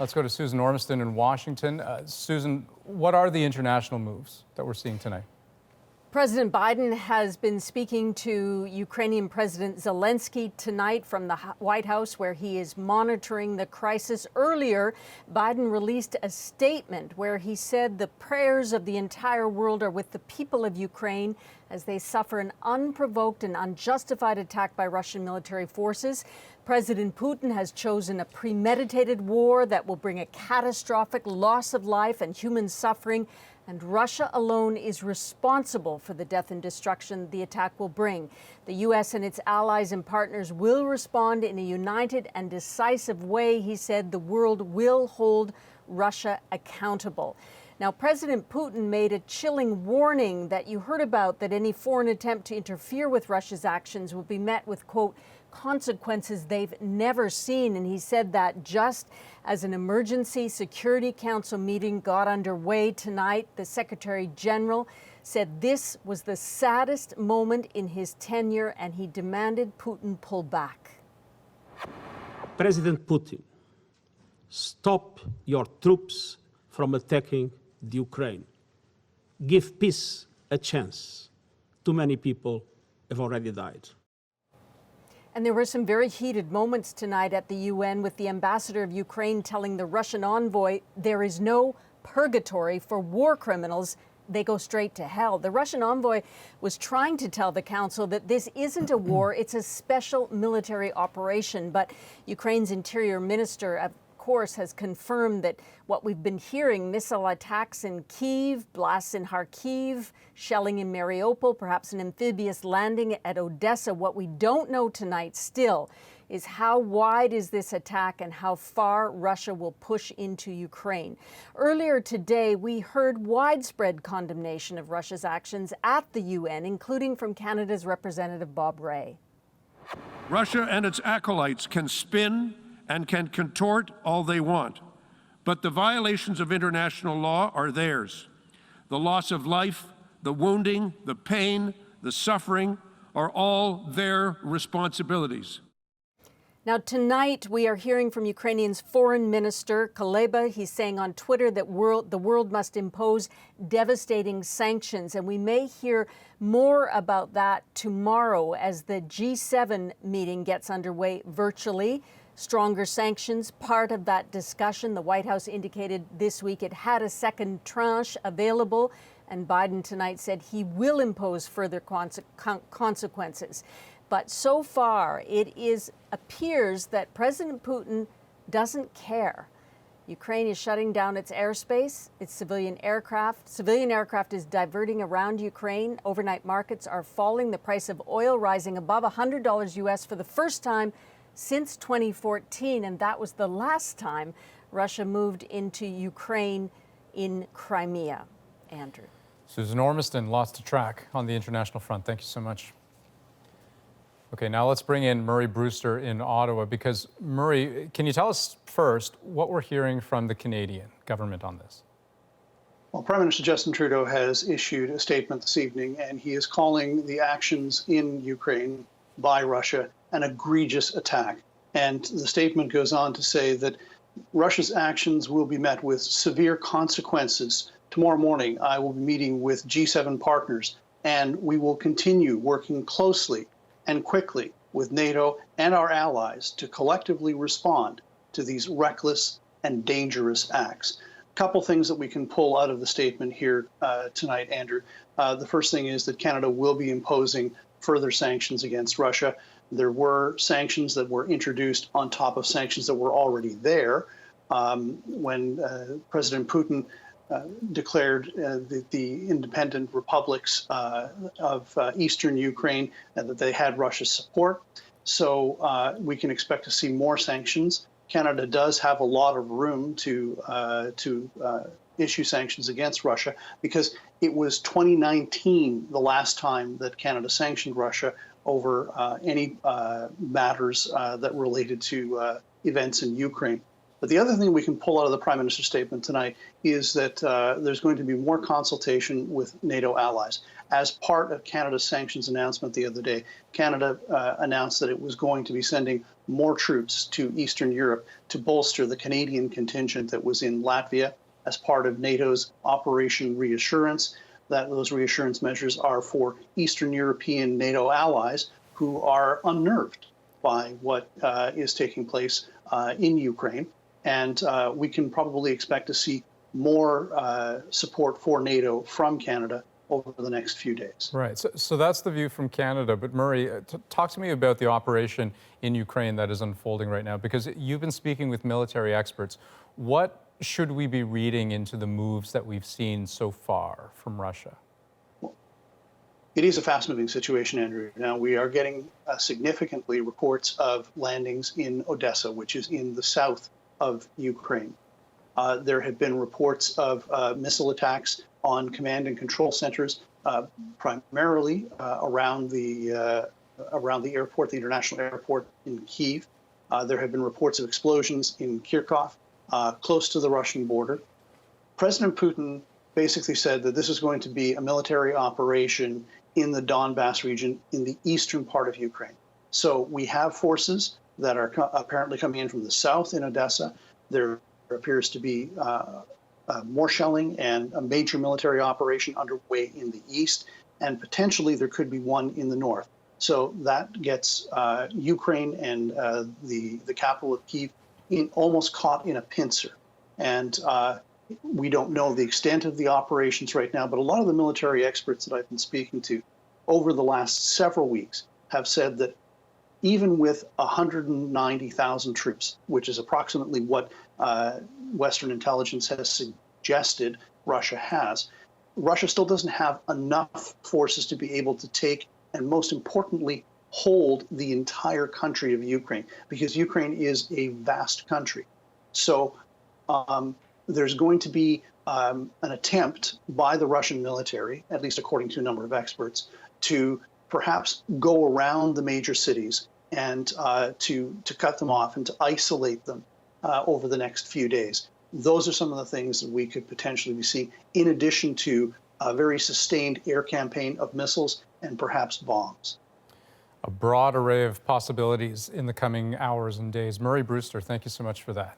Let's go to Susan Ormiston in Washington. Susan, what are the international moves that we're seeing tonight? President Biden has been speaking to Ukrainian President Zelensky tonight from the White House, where he is monitoring the crisis. Earlier, Biden released a statement where he said the prayers of the entire world are with the people of Ukraine as they suffer an unprovoked and unjustified attack by Russian military forces. President Putin has chosen a premeditated war that will bring a catastrophic loss of life and human suffering, and Russia alone is responsible for the death and destruction the attack will bring. The U.S. and its allies and partners will respond in a united and decisive way, he said. The world will hold Russia accountable. Now, President Putin made a chilling warning that you heard about, that any foreign attempt to interfere with Russia's actions will be met with, quote, consequences they've never seen. And he said that just as an emergency Security Council meeting got underway tonight. The Secretary General said this was the saddest moment in his tenure, and he demanded Putin pull back. President Putin, stop your troops from attacking the Ukraine. Give peace a chance. Too many people have already died. And there were some very heated moments tonight at the UN, with the ambassador of Ukraine telling the Russian envoy there is no purgatory for war criminals. They go straight to hell. The Russian envoy was trying to tell the council that this isn't a war, it's a special military operation. But Ukraine's interior minister, of course, has confirmed that what we've been hearing, missile attacks in Kyiv, blasts in Kharkiv, shelling in Mariupol, perhaps an amphibious landing at Odessa. What we don't know tonight still is how wide is this attack and how far Russia will push into Ukraine. Earlier today, we heard widespread condemnation of Russia's actions at the UN, including from Canada's Representative Bob Rae. Russia and its acolytes can spin and can contort all they want, but the violations of international law are theirs. The loss of life, the wounding, the pain, the suffering are all their responsibilities. Now, tonight, we are hearing from Ukrainian's Foreign Minister, Kuleba. He's saying on Twitter that the world must impose devastating sanctions. And we may hear more about that tomorrow as the G7 meeting gets underway virtually. Stronger sanctions, part of that discussion. The White House indicated this week it had a second tranche available, and Biden tonight said he will impose further consequences. But so far, it appears that President Putin doesn't care. Ukraine is shutting down its airspace, its civilian aircraft. Civilian aircraft is diverting around Ukraine. Overnight markets are falling. The price of oil rising above $100 US for the first time since 2014, and that was the last time Russia moved into Ukraine in Crimea. Andrew. Susan Ormiston, lots to track on the international front. Thank you so much. Okay, now let's bring in Murray Brewster in Ottawa, because Murray, can you tell us first what we're hearing from the Canadian government on this? Well, Prime Minister Justin Trudeau has issued a statement this evening, and he is calling the actions in Ukraine by Russia an egregious attack. And the statement goes on to say that Russia's actions will be met with severe consequences. Tomorrow morning, I will be meeting with G7 partners, and we will continue working closely and quickly with NATO and our allies to collectively respond to these reckless and dangerous acts. A couple things that we can pull out of the statement here tonight, Andrew. The first thing is that Canada will be imposing further sanctions against Russia. There were sanctions that were introduced on top of sanctions that were already there when President Putin declared the independent republics of eastern Ukraine and that they had Russia's support. So we can expect to see more sanctions. Canada does have a lot of room to issue sanctions against Russia, because it was 2019 the last time that Canada sanctioned Russia over any matters that related to events in Ukraine. But the other thing we can pull out of the Prime Minister's statement tonight is that there's going to be more consultation with NATO allies. As part of Canada's sanctions announcement the other day, Canada announced that it was going to be sending more troops to Eastern Europe to bolster the Canadian contingent that was in Latvia as part of NATO's Operation Reassurance. That those reassurance measures are for Eastern European NATO allies who are unnerved by what is taking place in Ukraine. And we can probably expect to see more support for NATO from Canada over the next few days. Right. So that's the view from Canada. But Murray, talk to me about the operation in Ukraine that is unfolding right now, because you've been speaking with military experts. What should we be reading into the moves that we've seen so far from Russia? It is a fast-moving situation, Andrew. Now, we are getting significantly reports of landings in Odessa, which is in the south of Ukraine. There have been reports of missile attacks on command and control centers, primarily around the airport, the international airport in Kyiv. There have been reports of explosions in Kharkov, close to the Russian border. President Putin basically said that this is going to be a military operation in the Donbass region in the eastern part of Ukraine. So we have forces that are apparently coming in from the south in Odessa. There appears to be more shelling and a major military operation underway in the east, and potentially there could be one in the north. So that gets Ukraine and the capital of Kyiv almost caught in a pincer. And we don't know the extent of the operations right now, but a lot of the military experts that I've been speaking to over the last several weeks have said that even with 190,000 troops, which is approximately what Western intelligence has suggested Russia has, Russia still doesn't have enough forces to be able to take and, most importantly, hold the entire country of Ukraine, because Ukraine is a vast country. So there's going to be an attempt by the Russian military, at least according to a number of experts, to perhaps go around the major cities and to cut them off and to isolate them over the next few days. Those are some of the things that we could potentially be seeing, in addition to a very sustained air campaign of missiles and perhaps bombs. A broad array of possibilities in the coming hours and days. Murray Brewster, thank you so much for that.